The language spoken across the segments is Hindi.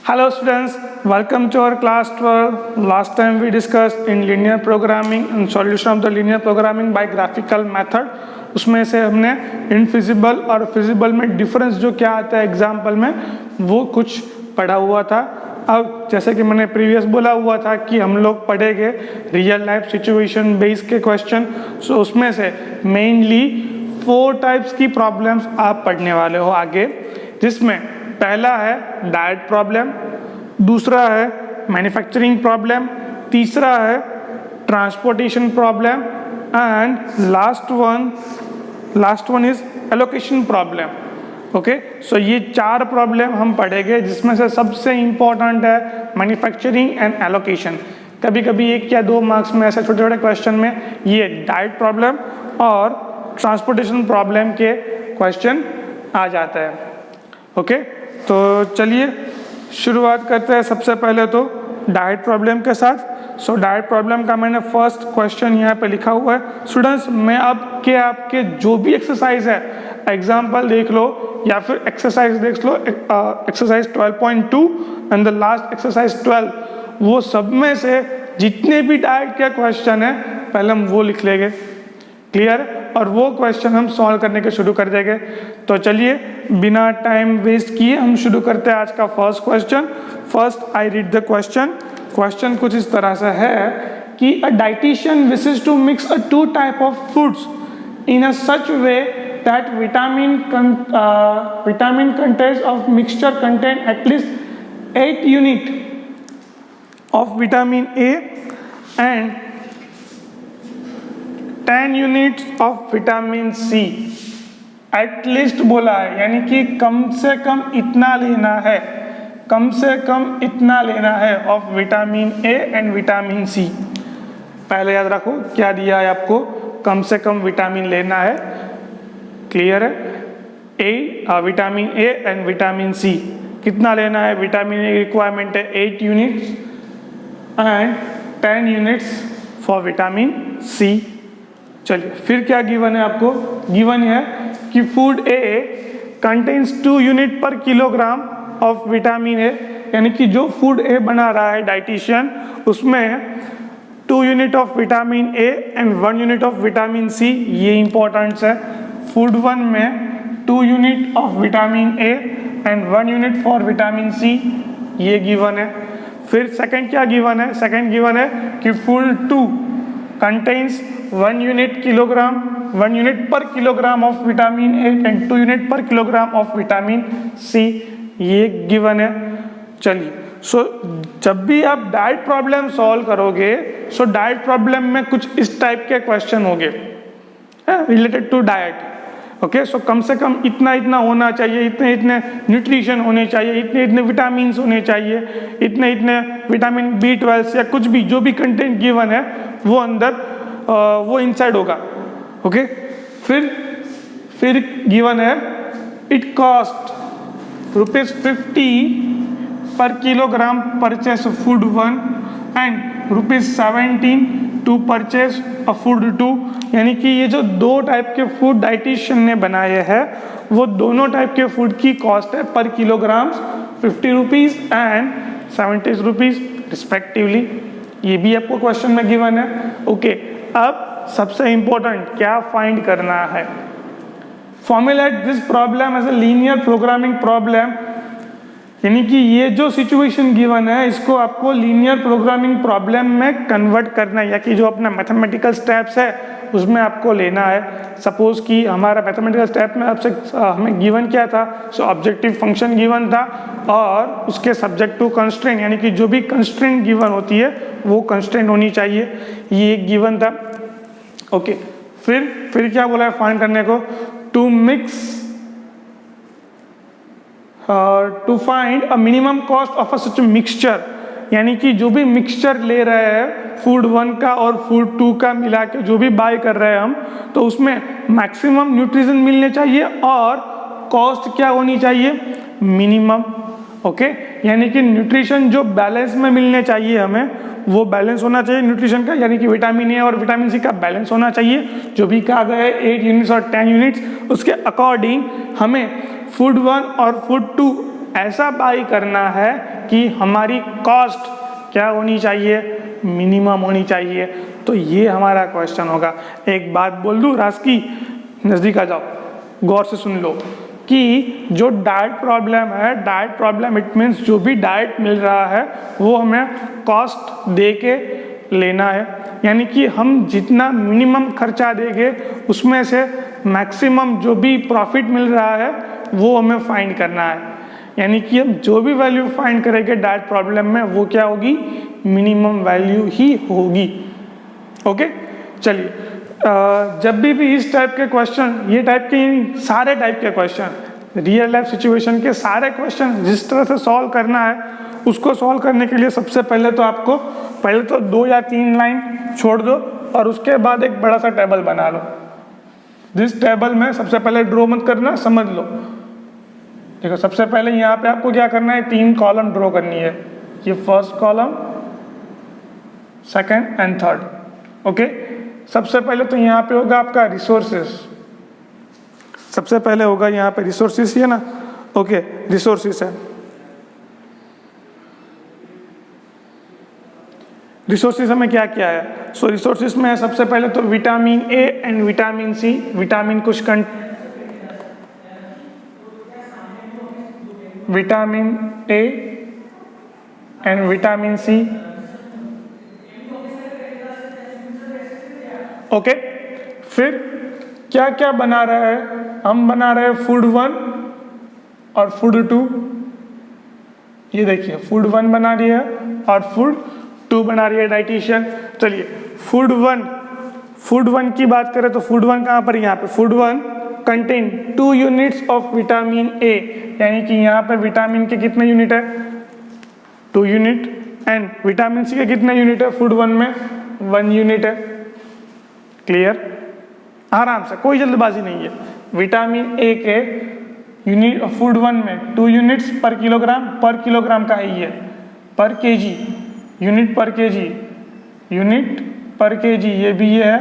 Hello students, welcome to our class 12. Last time we discussed in linear programming and solution of the linear programming by graphical method. उसमें से हमने इनफिजिबल और फिजिबल में डिफरेंस जो क्या आता है एग्जाम्पल में वो कुछ पढ़ा हुआ था। अब जैसे कि मैंने प्रीवियस बोला हुआ था कि हम लोग पढ़ेंगे रियल लाइफ सिचुएशन बेस्ड के क्वेश्चन। सो उसमें से मेनली 4 टाइप्स की प्रॉब्लम्स आप पढ़ने वाले हो आगे, जिसमें पहला है डाइट प्रॉब्लम, दूसरा है मैन्युफैक्चरिंग प्रॉब्लम, तीसरा है transportation problem and last one is allocation problem. Okay, so ये 4 प्रॉब्लम हम पढ़ेंगे, जिसमें से सबसे इम्पोर्टेंट है मैन्युफैक्चरिंग एंड एलोकेशन। कभी कभी 1 या 2 मार्क्स में ऐसे छोटे छोटे क्वेश्चन में ये डाइट प्रॉब्लम और ट्रांसपोर्टेशन प्रॉब्लम के क्वेश्चन आ जाता है। ओके, तो चलिए शुरुआत करते हैं सबसे पहले तो डाइट प्रॉब्लम के साथ। सो डाइट प्रॉब्लम का मैंने फर्स्ट क्वेश्चन यहाँ पे लिखा हुआ है। स्टूडेंट्स, मैं आपके जो भी एक्सरसाइज है एग्जाम्पल देख लो या फिर एक्सरसाइज देख लो, exercise 12.2 and the last exercise 12, वो सब में से जितने भी डाइट के क्वेश्चन है पहले हम वो लिख लेंगे, क्लियर, और वो क्वेश्चन हम सॉल्व करने के शुरू कर देंगे। तो चलिए बिना टाइम वेस्ट किए हम शुरू करते हैं आज का first question. First I read the question कुछ इस तरह से है कि a dietitian wishes to mix 2 type of foods in a such way that vitamin content of mixture contain at least 8 unit of vitamin A and 10 units of vitamin C. At least बोला है, यानी कि कम से कम इतना लेना है, कम से कम इतना लेना है of vitamin A and vitamin C. पहले याद रखो क्या दिया है आपको, कम से कम विटामिन लेना है, क्लियर है, vitamin A and vitamin C कितना लेना है। विटामिन ए रिक्वायरमेंट है 8 units and 10 units for vitamin C. चलिए फिर क्या गिवन है आपको, गिवन है कि food A contains 2 unit per kilogram of vitamin A, यानी कि जो फूड ए बना रहा है डाइटिशियन उसमें 2 unit of vitamin A and 1 unit of vitamin C, ये इंपॉर्टेंट है। फूड 1 में 2 unit of vitamin A and 1 unit for vitamin C, ये गिवन है। फिर सेकंड क्या गिवन है, सेकंड गिवन है कि food 2 contains 1 unit per kilogram of vitamin A and 2 unit per kilogram of vitamin C, ये गिवन है। चलिए, सो जब भी आप डाइट प्रॉब्लम सॉल्व करोगे, सो डाइट प्रॉब्लम में कुछ इस टाइप के क्वेश्चन होंगे रिलेटेड टू डाइट। ओके, सो कम से कम इतना इतना होना चाहिए, इतने इतने न्यूट्रिशन होने चाहिए, इतने इतने विटामिन होने चाहिए, इतने इतने विटामिन B12 या कुछ भी जो भी कंटेंट गिवन है वो अंदर वो इनसाइड होगा। ओके, फिर गिवन है it cost ₹50 per kilogram purchase food 1 and ₹17 to purchase a food 2, यानी कि ये जो 2 टाइप के फूड डाइटिशियन ने बनाए हैं वो दोनों टाइप के फूड की कॉस्ट है पर किलोग्राम ₹50 एंड ₹70 रिस्पेक्टिवली। ये भी आपको क्वेश्चन में गिवन है। ओके, अब सबसे इंपॉर्टेंट क्या फाइंड करना है, formulate this problem as a linear programming problem, यानी कि ये जो सिचुएशन गिवन है इसको आपको लीनियर प्रोग्रामिंग प्रॉब्लम में कन्वर्ट करना है, या कि जो अपना मैथमेटिकल स्टेप्स है उसमें आपको लेना है। सपोज कि हमारा मैथमेटिकल स्टेप में आपसे हमें गिवन क्या था, सो ऑब्जेक्टिव फंक्शन गिवन था और उसके सब्जेक्ट टू कंस्ट्रेंट, यानी कि जो भी कंस्ट्रेंट गिवन होती है वो कंस्ट्रेंट होनी चाहिए, ये एक गिवन था। ओके, फिर क्या बोला है फाइंड करने को, to find a minimum cost of a such mixture, यानी कि जो भी मिक्सचर ले रहे हैं फूड 1 का और फूड 2 का मिला के जो भी बाय कर रहे हैं हम, तो उसमें मैक्सिमम न्यूट्रिशन मिलने चाहिए और कॉस्ट क्या होनी चाहिए, मिनिमम। ओके, यानी कि न्यूट्रिशन जो बैलेंस में मिलने चाहिए हमें वो बैलेंस होना चाहिए न्यूट्रिशन का, यानी कि विटामिन ए और विटामिन सी का बैलेंस होना चाहिए। जो भी कहा गया है 8 यूनिट्स और 10 यूनिट्स, उसके अकॉर्डिंग हमें फूड 1 और फूड 2 ऐसा बाई करना है कि हमारी कॉस्ट क्या होनी चाहिए, मिनिमम होनी चाहिए। तो ये हमारा क्वेश्चन होगा। एक बात बोल दूं रास्की, नज़दीक आ जाओ, गौर से सुन लो कि जो डाइट प्रॉब्लम है, डाइट प्रॉब्लम इट मीन्स जो भी डाइट मिल रहा है वो हमें कॉस्ट दे के लेना है, यानी कि हम जितना मिनिमम खर्चा देंगे उसमें से मैक्सिमम जो भी प्रॉफिट मिल रहा है वो हमें फाइंड करना है। यानी कि हम जो भी वैल्यू फाइंड करेंगे डाइट प्रॉब्लम में वो क्या होगी, मिनिमम वैल्यू ही होगी। ओके, चलिए जब भी इस टाइप के क्वेश्चन, ये टाइप के नहीं, सारे टाइप के क्वेश्चन, रियल लाइफ सिचुएशन के सारे क्वेश्चन जिस तरह से सॉल्व करना है उसको सॉल्व करने के लिए सबसे पहले तो आपको पहले तो 2 या 3 लाइन छोड़ दो और उसके बाद एक बड़ा सा टेबल बना लो। जिस टेबल में सबसे पहले ड्रॉ मत करना, समझ लो। देखो सबसे पहले यहाँ पे आपको क्या करना है, 3 कॉलम ड्रॉ करनी है। ये first column, second and third. Okay, सबसे पहले तो यहाँ पे होगा आपका रिसोर्सेस। सबसे पहले होगा यहाँ पे रिसोर्सेस, ये ना। ओके, रिसोर्सेस है। रिसोर्सेज हमें क्या क्या है? सो रिसोर्सेज में है सबसे पहले तो vitamin A and vitamin C. Vitamin vitamin A and vitamin C. Okay, फिर क्या क्या बना रहा है, हम बना रहे हैं फूड 1 और फूड 2। ये देखिए फूड 1 बना रही है और फूड 2 बना रही है डाइटिशियन। चलिए फूड 1 की बात करें तो फूड 1 कहाँ पर, यहाँ पे food 1 contain 2 units of vitamin A, यानी कि यहाँ पे विटामिन के कितने यूनिट है, 2 यूनिट। एंड विटामिन सी के कितने यूनिट है फूड 1 में, 1 यूनिट है। क्लियर, आराम से, कोई जल्दबाजी नहीं है। विटामिन ए के यूनिट फूड 1 में 2 यूनिट्स पर किलोग्राम का है, ये पर केजी, यूनिट पर केजी, यूनिट पर केजी, ये भी ये है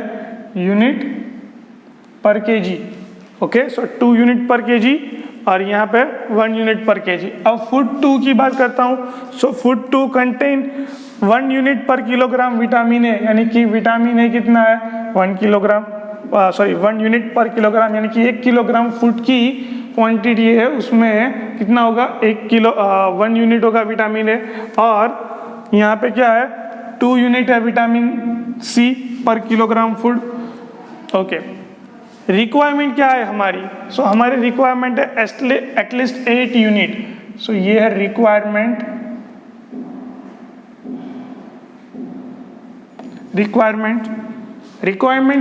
यूनिट पर केजी। ओके, सो 2 यूनिट पर केजी और यहाँ पे 1 यूनिट पर केजी। अब फूड 2 की बात करता हूँ। So food 2 contain 1 unit per kilogram vitamin A, यानी कि विटामिन ए कितना है, 1 किलोग्राम, 1 यूनिट पर किलोग्राम, यानी कि 1 किलोग्राम फूड की क्वांटिटी है उसमें कितना होगा, 1 यूनिट होगा विटामिन ए। और यहाँ पे क्या है, 2 यूनिट है विटामिन सी पर किलोग्राम फूड। ओके, रिक्वायरमेंट क्या है हमारी, सो हमारी रिक्वायरमेंट है एटलीस्ट 8 यूनिट। सो ये है रिक्वायरमेंट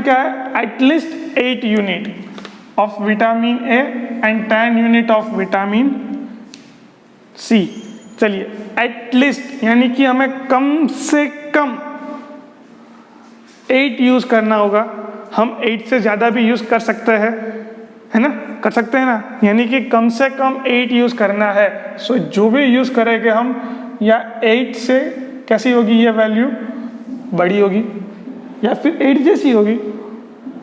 क्या है, at least 8 unit of vitamin A and 10 unit of vitamin C. चलिए एटलीस्ट यानी कि हमें कम से कम 8 यूज करना होगा। हम 8 से ज़्यादा भी यूज कर सकते हैं, है ना, कर सकते हैं ना, यानी कि कम से कम 8 यूज करना है। सो जो भी यूज करेंगे हम, या 8 से कैसी होगी ये वैल्यू, बड़ी होगी या फिर 8 जैसी होगी।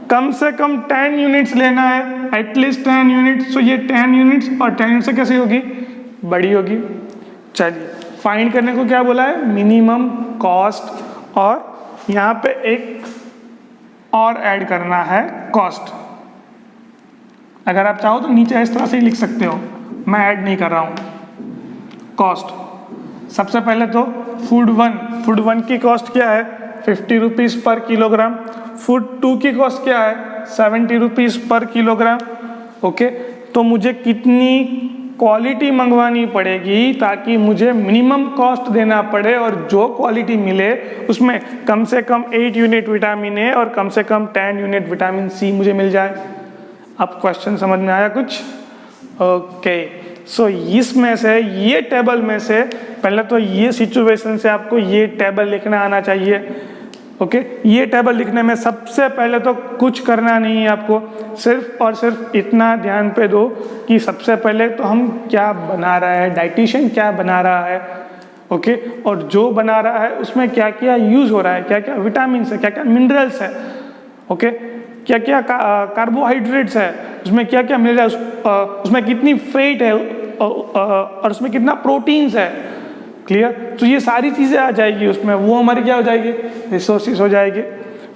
कम से कम 10 यूनिट्स लेना है, एटलीस्ट 10 यूनिट्स। सो ये 10 यूनिट्स और 10 यूनिट से कैसी होगी, बड़ी होगी। चलिए फाइंड करने को क्या बोला है, मिनिमम कॉस्ट, और यहाँ पे एक और ऐड करना है कॉस्ट। अगर आप चाहो तो नीचे इस तरह से ही लिख सकते हो, मैं ऐड नहीं कर रहा हूँ। कॉस्ट सबसे पहले तो फूड 1 की कॉस्ट क्या है, 50 रुपीज़ पर किलोग्राम। फूड 2 की कॉस्ट क्या है, 70 रुपीज़ पर किलोग्राम। ओके, तो मुझे कितनी क्वालिटी मंगवानी पड़ेगी ताकि मुझे मिनिमम कॉस्ट देना पड़े और जो क्वालिटी मिले उसमें कम से कम 8 यूनिट विटामिन ए और कम से कम 10 यूनिट विटामिन सी मुझे मिल जाए। अब क्वेश्चन समझ में आया कुछ? ओके, सो इसमें से, ये टेबल में से पहले तो ये सिचुएशन से आपको ये टेबल लिखना आना चाहिए। ओके, ये टेबल लिखने में सबसे पहले तो कुछ करना नहीं है आपको, सिर्फ और सिर्फ इतना ध्यान पे दो कि सबसे पहले तो हम क्या बना रहा है, डाइटिशियन क्या बना रहा है। ओके, और जो बना रहा है उसमें क्या क्या यूज हो रहा है, क्या क्या विटामिन है, क्या क्या मिनरल्स है। ओके, क्या क्या कार्बोहाइड्रेट्स है, उसमें क्या क्या मिल रहा है, उसमें कितनी फैट है, और उसमें कितना प्रोटीन्स है, क्लियर। तो ये सारी चीज़ें आ जाएगी उसमें, वो हमारी क्या हो जाएगी, रिसोर्सेज हो जाएंगे।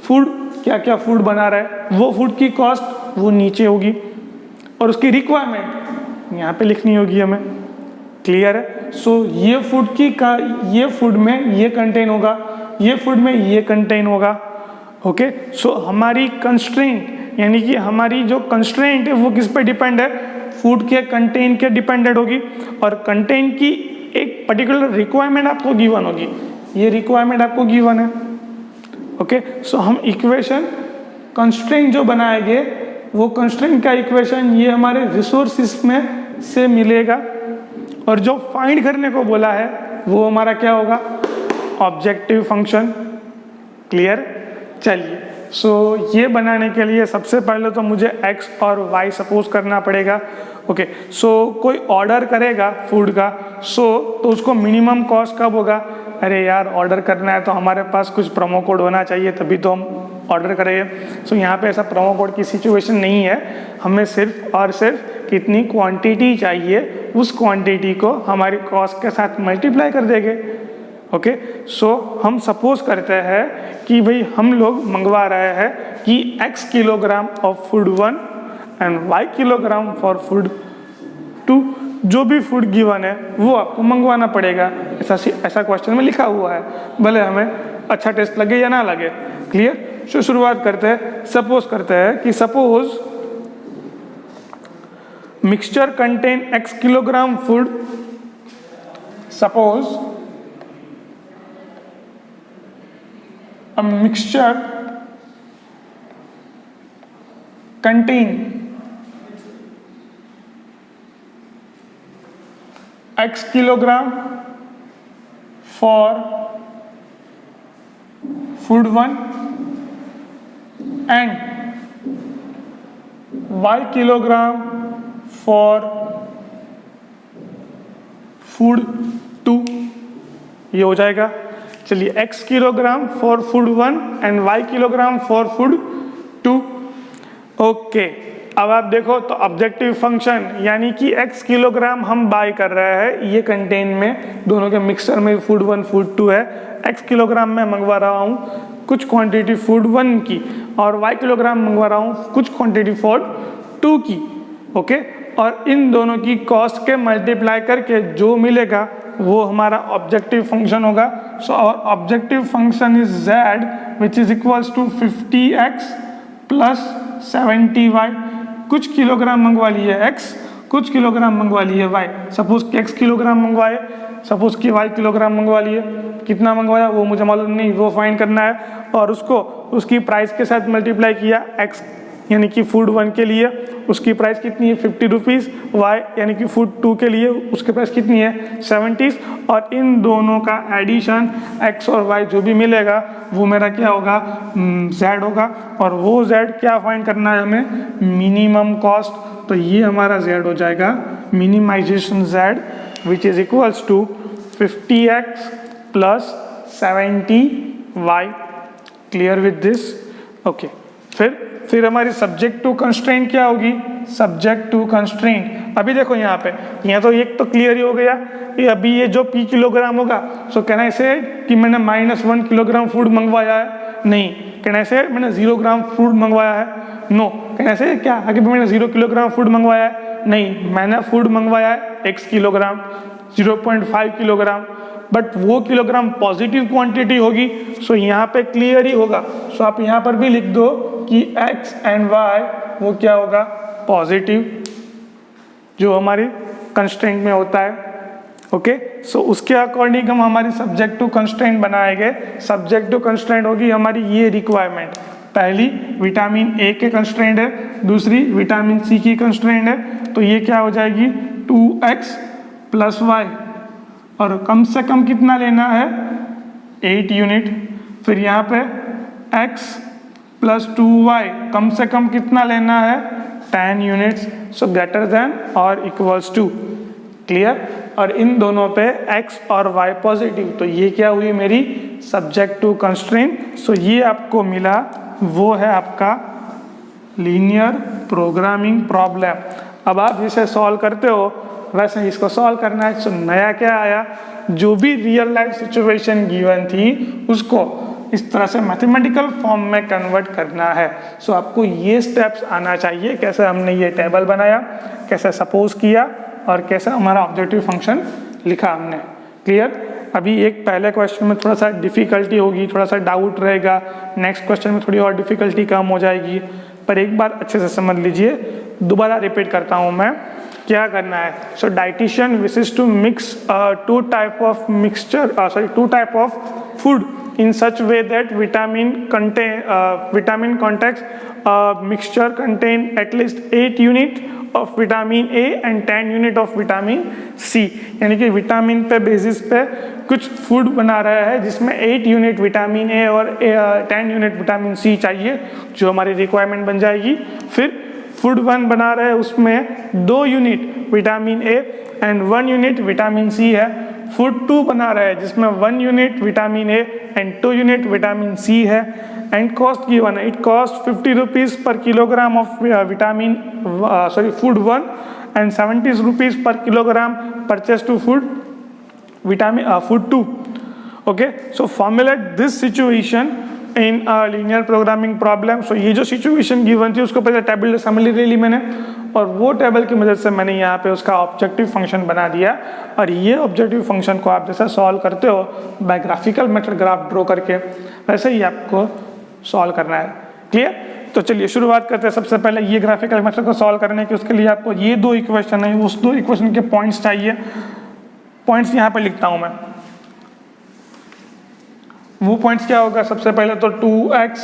फूड, क्या क्या फूड बना रहा है, वो फूड की कॉस्ट वो नीचे होगी, और उसकी रिक्वायरमेंट यहाँ पे लिखनी होगी हमें, क्लियर है। सो ये फूड की ये फूड में ये कंटेन होगा, ये फूड में ये कंटेन होगा, ओके। सो हमारी कंस्ट्रेंट, यानी कि हमारी जो कंस्ट्रेंट है वो किस पे डिपेंड है, फूड के कंटेन के डिपेंडेंट होगी, और कंटेन की एक पर्टिकुलर रिक्वायरमेंट आपको गिवन होगी, ये रिक्वायरमेंट आपको गिवन है, ओके। सो हम इक्वेशन कंस्ट्रेंट जो बनाएंगे, वो कंस्ट्रेंट का इक्वेशन ये हमारे रिसोर्सिस में से मिलेगा, और जो फाइंड करने को बोला है वो हमारा क्या होगा, ऑब्जेक्टिव फंक्शन, क्लियर। चलिए, सो ये बनाने के लिए सबसे पहले तो मुझे x और y सपोज करना पड़ेगा, ओके। सो कोई ऑर्डर करेगा फूड का, तो उसको मिनिमम कॉस्ट कब होगा, अरे यार ऑर्डर करना है तो हमारे पास कुछ प्रोमो कोड होना चाहिए तभी तो हम ऑर्डर करेंगे। सो यहाँ पे ऐसा प्रोमो कोड की सिचुएशन नहीं है, हमें सिर्फ और सिर्फ कितनी क्वांटिटी चाहिए उस क्वांटिटी को हमारी कॉस्ट के साथ मल्टीप्लाई कर देंगे, ओके। सो हम सपोज करते हैं कि भाई हम लोग मंगवा रहे हैं कि x kilogram of food 1 and y kilogram for food 2, जो भी फूड गिवन है वो आपको मंगवाना पड़ेगा, ऐसा क्वेश्चन में लिखा हुआ है, भले हमें अच्छा टेस्ट लगे या ना लगे, क्लियर। सो शुरुआत करते हैं, सपोज करते हैं कि suppose mixture contain x kilogram food, suppose a mixture contain x kilogram for food 1 and y kilogram for food 2, ये हो जाएगा। चलिए, x kilogram for food 1 and y kilogram for food 2, okay. अब आप देखो तो ऑब्जेक्टिव फंक्शन, यानी कि x किलोग्राम हम बाय कर रहे हैं, ये कंटेन में दोनों के मिक्सचर में फूड 1 फूड 2 है, x किलोग्राम में मंगवा रहा हूँ कुछ क्वांटिटी फूड 1 की, और y किलोग्राम मंगवा रहा हूँ कुछ क्वांटिटी फूड 2 की, ओके। और इन दोनों की कॉस्ट के मल्टीप्लाई करके जो मिलेगा वो हमारा ऑब्जेक्टिव फंक्शन होगा। सो और objective function is z which is equals to 50x plus 70y। कुछ किलोग्राम मंगवा लिए x, कुछ किलोग्राम मंगवा लिए y। सपोज कि x किलोग्राम मंगवाए, सपोज कि y किलोग्राम मंगवा लिए, कितना मंगवाया वो मुझे मालूम नहीं, वो फाइंड करना है, और उसको उसकी प्राइस के साथ मल्टीप्लाई किया, x यानी कि फूड 1 के लिए उसकी प्राइस कितनी है 50 रुपीज़, y यानी कि फूड 2 के लिए उसकी प्राइस कितनी है 70, और इन दोनों का एडिशन x और y जो भी मिलेगा वो मेरा क्या होगा, z होगा, और वो z क्या फाइंड करना है हमें, मिनिमम कॉस्ट। तो ये हमारा z हो जाएगा minimization z which is equals to 50x plus 70y, clear with this, okay. फिर हमारी सब्जेक्ट टू कंस्ट्रेंट क्या होगी, सब्जेक्ट टू कंस्ट्रेंट। अभी देखो यहाँ पे, यहाँ तो एक तो क्लियर ही हो गया कि अभी ये जो p किलोग्राम होगा, सो कहना ऐसे कि मैंने -1 किलोग्राम फूड मंगवाया है, नहीं। कहना ऐसे मैंने 0 ग्राम फूड मंगवाया है, नो। कहना ऐसे क्या आगे मैंने 0 किलोग्राम फूड मंगवाया है, नहीं। मैंने फूड मंगवाया है x किलोग्राम, 0.5 किलोग्राम, बट वो किलोग्राम पॉजिटिव क्वांटिटी होगी, सो यहाँ पे क्लियर ही होगा। सो आप यहाँ पर भी लिख दो कि x एंड y वो क्या होगा, पॉजिटिव, जो हमारी कंस्ट्रेंट में होता है, ओके। सो उसके अकॉर्डिंग हम हमारी सब्जेक्ट टू कंस्ट्रेंट बनाएंगे। सब्जेक्ट टू कंस्ट्रेंट होगी हमारी ये रिक्वायरमेंट, पहली विटामिन ए के कंस्ट्रेंट है, दूसरी विटामिन सी की कंस्ट्रेंट है, तो ये क्या हो जाएगी 2x प्लस y, और कम से कम कितना लेना है 8 यूनिट। फिर यहाँ पे x प्लस 2y कम से कम कितना लेना है 10 यूनिट्स, सो ग्रेटर देन और इक्वल्स टू, क्लियर। और इन दोनों पे x और y पॉजिटिव, तो ये क्या हुई मेरी सब्जेक्ट टू कंस्ट्रेंट। सो ये आपको मिला, वो है आपका लीनियर प्रोग्रामिंग प्रॉब्लम। अब आप इसे सॉल्व करते हो वैसे ही इसको सॉल्व करना है। सो नया क्या आया, जो भी रियल लाइफ सिचुएशन गिवन थी उसको इस तरह से मैथमेटिकल फॉर्म में कन्वर्ट करना है। सो आपको ये स्टेप्स आना चाहिए, कैसे हमने ये टेबल बनाया, कैसे सपोज किया और कैसे हमारा ऑब्जेक्टिव फंक्शन लिखा हमने। क्लियर? अभी एक पहले क्वेश्चन में थोड़ा सा डिफिकल्टी होगी, थोड़ा सा डाउट रहेगा, नेक्स्ट क्वेश्चन में थोड़ी और डिफिकल्टी कम हो जाएगी, पर एक बार अच्छे से समझ लीजिए। दोबारा रिपीट करता हूँ मैं, क्या करना है। So dietitian wishes to mix two type of food in such way that vitamin contains mixture contain at least 8 unit of vitamin A and 10 unit of vitamin C। यानी कि विटामिन पे बेसिस पे कुछ फूड बना रहा है जिसमें 8 यूनिट विटामिन A और 10 यूनिट विटामिन C चाहिए, जो हमारी रिक्वायरमेंट बन जाएगी। फिर फूड 1 बना रहे हैं उसमें 2 unit vitamin A and 1 unit vitamin C है। फूड 2 बना रहे हैं जिसमें 1 unit vitamin A and 2 unit vitamin C है। एंड कॉस्ट गिवन है, it cost 50 rupees per kilogram of food 1 and 70 rupees per kilogram purchase to food 2। Okay, so formulate this situation in linear programming problem. सो ये जो सिचुएशन गिवन थी उसको पहले टेबल समरी ले ली मैंने, और वो टेबल की मदद से मैंने यहाँ पे उसका ऑब्जेक्टिव फंक्शन बना दिया। और ये ऑब्जेक्टिव फंक्शन को आप जैसे सॉल्व करते हो by graphical method, graph draw करके, वैसे ही आपको सॉल्व करना है। क्लियर? तो चलिए शुरुआत करते हैं। सबसे पहले ये ग्राफिकल मेथड को सॉल्व करने के, उसके लिए आपको ये 2 इक्वेशन है, उस 2 इक्वेशन के पॉइंट्स चाहिए। पॉइंट्स यहाँ पे लिखता हूँ मैं। वो पॉइंट्स क्या होगा, सबसे पहले तो 2x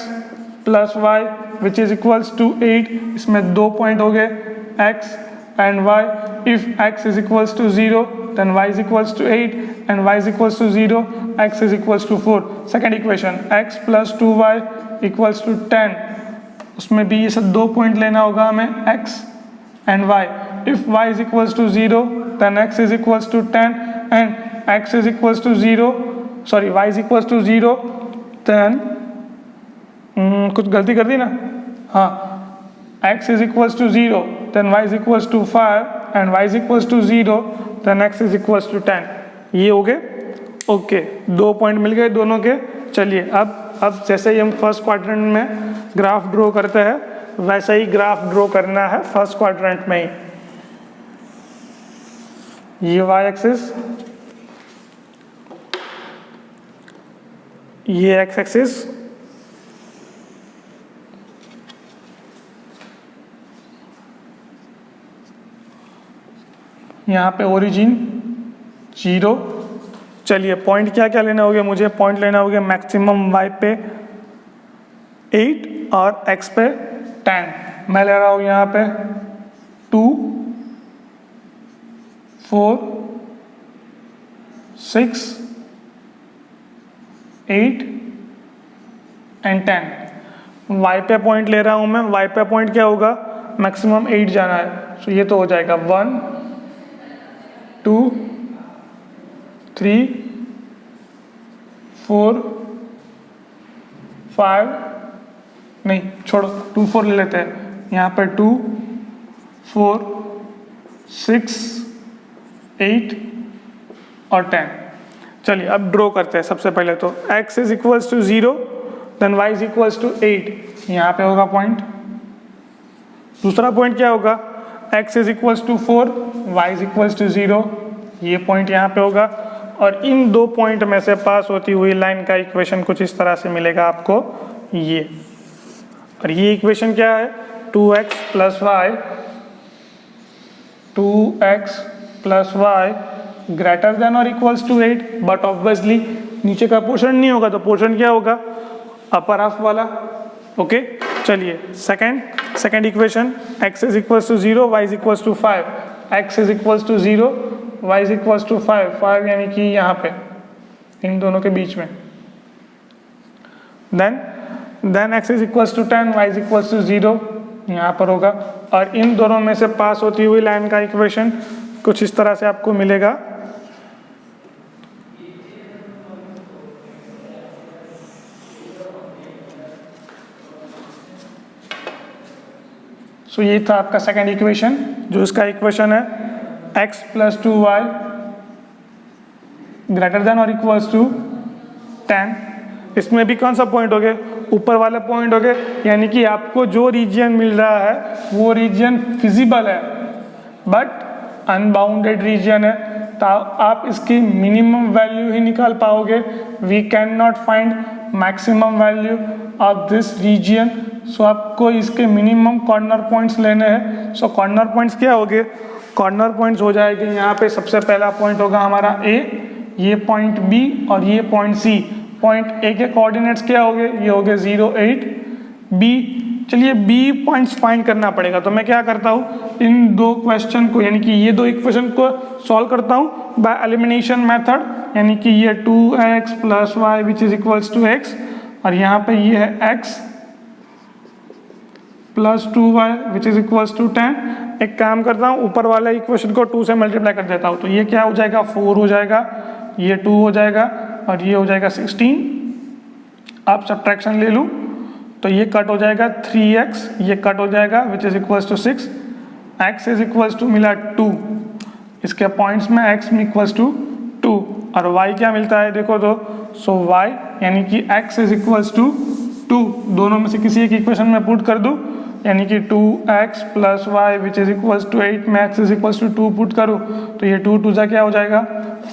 plus y which is equals to 8, इसमें 2 पॉइंट हो गए x and y। if x is equals to 0 then y is equals to 8 and y is equals to 0, x is equals to 4। Second equation x plus 2y equals to 10, उसमें भी ये सब 2 पॉइंट लेना होगा हमें x and y। if y is equals to 0 then x is equals to 10 and x is equals to 0, sorry y is equals to 0 then कुछ गलती कर दी ना, हाँ, x is equals to 0 then y is equals to 5 and y is equals to 0 then x is equals to 10। ये हो गए। ओके, 2 पॉइंट मिल गए दोनों के। चलिए अब जैसे ही हम फर्स्ट क्वाड्रेंट में ग्राफ ड्रॉ करते हैं वैसे ही ग्राफ ड्रॉ करना है फर्स्ट क्वाड्रेंट में ही। ये y एक्सिस, ये x एक्सिस, यहाँ पे ओरिजिन 0। चलिए पॉइंट क्या क्या लेना होगा मुझे, पॉइंट लेना होगा मैक्सिमम y पे 8 और x पे 10। मैं ले रहा हूँ यहाँ पे 2, 4, 6, 8 एंड 10। y पे पॉइंट ले रहा हूँ मैं, y पे पॉइंट क्या होगा, मैक्सिमम 8 जाना है। सो ये तो हो जाएगा 1, 2, 3, 4, 5, नहीं छोड़ो 2, 4 ले लेते हैं। यहाँ पर 2, 4, 6, 8 और 10। चलिए अब ड्रॉ करते हैं। सबसे पहले तो x is equals to 0 then y is equals to 8, यहाँ पे होगा पॉइंट। दूसरा पॉइंट क्या होगा, x is equals to 4, y is equals to 0, ये पॉइंट यहाँ पे होगा। और इन 2 पॉइंट में से पास होती हुई लाइन का इक्वेशन कुछ इस तरह से मिलेगा आपको ये। और ये इक्वेशन क्या है, 2x plus y greater than और इक्वल्स टू 8। बट ऑब्वियसली नीचे का पोर्शन नहीं होगा, तो पोर्शन क्या होगा, अपर हाफ वाला। ओके, चलिए second equation, x is equals to 0, y is equals to 5। x is equals to 0, y is equals to 5 यानी कि यहाँ पे इन दोनों के बीच में। Then x is equals to 10, y is equals to 0 यहाँ पर होगा। और इन दोनों में से पास होती हुई लाइन का इक्वेशन कुछ इस तरह से आपको मिलेगा। सो ये था आपका सेकंड इक्वेशन, जो इसका इक्वेशन है x plus 2y greater than और इक्वल्स टू 10। इसमें भी कौन सा पॉइंट हो गए, ऊपर वाले पॉइंट हो गए, यानी कि आपको जो रीजन मिल रहा है वो रीजन फिजिबल है बट अनबाउंडेड रीजन है, तो आप इसकी मिनिमम वैल्यू ही निकाल पाओगे। We can not find maximum value of this region, so आपको इसके मिनिमम कॉर्नर पॉइंट्स लेने हैं। सो कॉर्नर पॉइंट्स क्या हो गए, कॉर्नर पॉइंट्स हो जाएंगे यहाँ पे सबसे पहला पॉइंट होगा हमारा ए, ये पॉइंट बी और ये पॉइंट सी। पॉइंट ए के कोऑर्डिनेट्स क्या हो गए, ये हो गए 0 8 बी। चलिए बी पॉइंट्स फाइंड करना पड़ेगा, तो मैं क्या करता हूँ इन दो क्वेश्चन को यानी कि ये दो इक्वेशन को सॉल्व करता हूँ बाय एलिमिनेशन मेथड, यानी कि ये 2x plus y which is equals to x और यहाँ पे ये है x plus 2y which is equals to 10। एक काम करता हूँ ऊपर वाला इक्वेशन को 2 से मल्टीप्लाई कर देता हूँ, तो ये क्या हो जाएगा 4 हो जाएगा, ये 2 हो जाएगा और ये हो जाएगा 16। अब सब्ट्रैक्शन ले लूँ तो ये कट हो जाएगा 3x, ये कट हो जाएगा which is equals to 6, x is equals to मिला 2, इसके पॉइंट्स में x में इक्वल्स टू 2 और y क्या मिलता है देखो तो, सो y यानी कि x इज इक्वल्स टू 2, दोनों में से किसी एक इक्वेशन में पुट कर दूँ, यानी कि 2x plus y which is equals to 8 में x is equals to 2 put करूँ तो ये 2 2 जा क्या हो जाएगा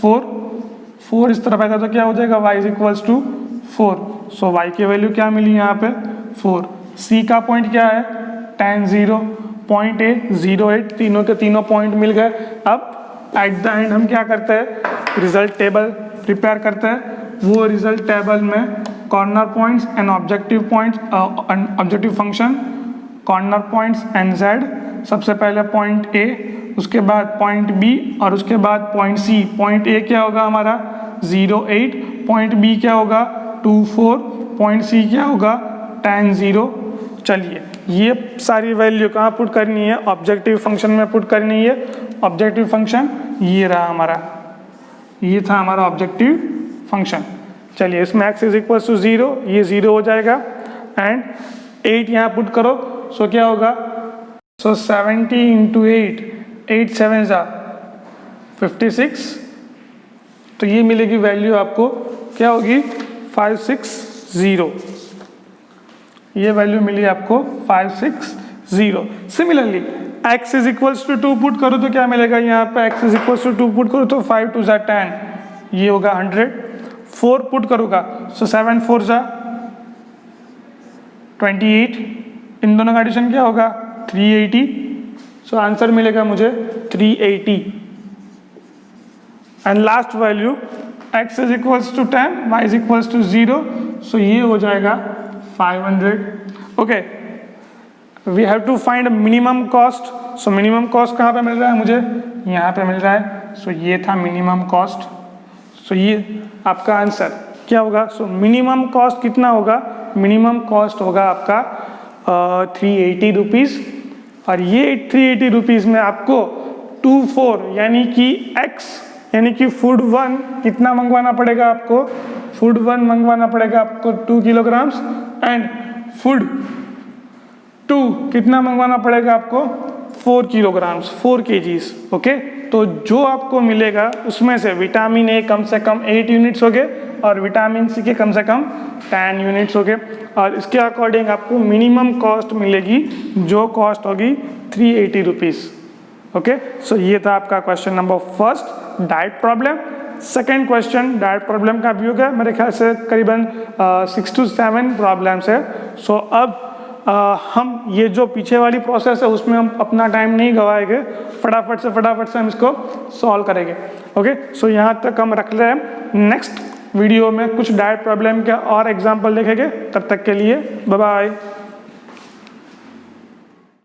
4 इस तरफ आएगा तो क्या हो जाएगा y is equals to 4। So y की वैल्यू क्या मिली यहाँ पे 4। c का पॉइंट क्या है tan 0, पॉइंट ए 0 8, तीनों के तीनों पॉइंट मिल गए। अब एट द एंड हम क्या करते हैं, रिजल्ट टेबल प्रिपेयर करते हैं। वो रिजल्ट टेबल में corner points and objective points, objective function, corner points and z, सबसे पहले पॉइंट ए, उसके बाद पॉइंट बी और उसके बाद पॉइंट सी। पॉइंट ए क्या होगा हमारा 0 8, पॉइंट बी क्या होगा 2 4, पॉइंट सी क्या होगा tan 0। चलिए ये सारी वैल्यू कहाँ पुट करनी है, ऑब्जेक्टिव फंक्शन में पुट करनी है। ऑब्जेक्टिव फंक्शन ये रहा हमारा, ये था हमारा ऑब्जेक्टिव फंक्शन। चलिए इसमें x इज इक्वल टू 0, ये 0 हो जाएगा एंड 8 यहाँ पुट करो, सो क्या होगा, सो 70 इंटू 8 7 जा 56, तो ये मिलेगी वैल्यू आपको क्या होगी 560, ये वैल्यू मिली आपको 560। Similarly x is equals to 2 put करो तो क्या मिलेगा, यहाँ पे x is equals to 2 put करो तो 5 2 जा 10, ये होगा 100। 4 पुट करूँगा सो 7 4 जा 28, इन दोनों का एडिशन क्या होगा 380, सो आंसर मिलेगा मुझे 380। And last value x is equals to 10, y is equals to 0, so ये हो जाएगा 500। Okay, we have to find minimum cost. So minimum cost कहाँ पे मिल रहा है मुझे, यहाँ पे मिल रहा है, सो ये था मिनिमम कॉस्ट। सो ये आपका आंसर क्या होगा, सो मिनिमम कॉस्ट कितना होगा, मिनिमम कॉस्ट होगा आपका 380 रुपीज़ और ये 380 रुपीज़ में आपको 24 यानी कि x यानी कि फूड 1 कितना मंगवाना पड़ेगा आपको, फूड 1 मंगवाना पड़ेगा आपको 2 किलोग्राम्स एंड फूड 2 कितना मंगवाना पड़ेगा आपको 4 किलोग्राम्स 4 kgs। ओके, तो जो आपको मिलेगा उसमें से विटामिन ए कम से कम 8 यूनिट्स हो गए और विटामिन सी के कम से कम 10 यूनिट्स हो गए और इसके अकॉर्डिंग आपको मिनिमम कॉस्ट मिलेगी जो कॉस्ट होगी 380 रुपीज़। ओके, सो ये था आपका question number first, diet problem. Second question diet problem का भी हो गया, मेरे ख्याल से करीबन 6 to 7 प्रॉब्लम्स है। सो अब हम ये जो पीछे वाली प्रोसेस है उसमें हम अपना टाइम नहीं गवाएंगे, फटाफट से हम इसको सॉल्व करेंगे। ओके, सो यहाँ तक हम रख रहे हैं, नेक्स्ट वीडियो में कुछ डाइट प्रॉब्लम के और एग्जाम्पल देखेंगे। तब तक के लिए बाय बाय।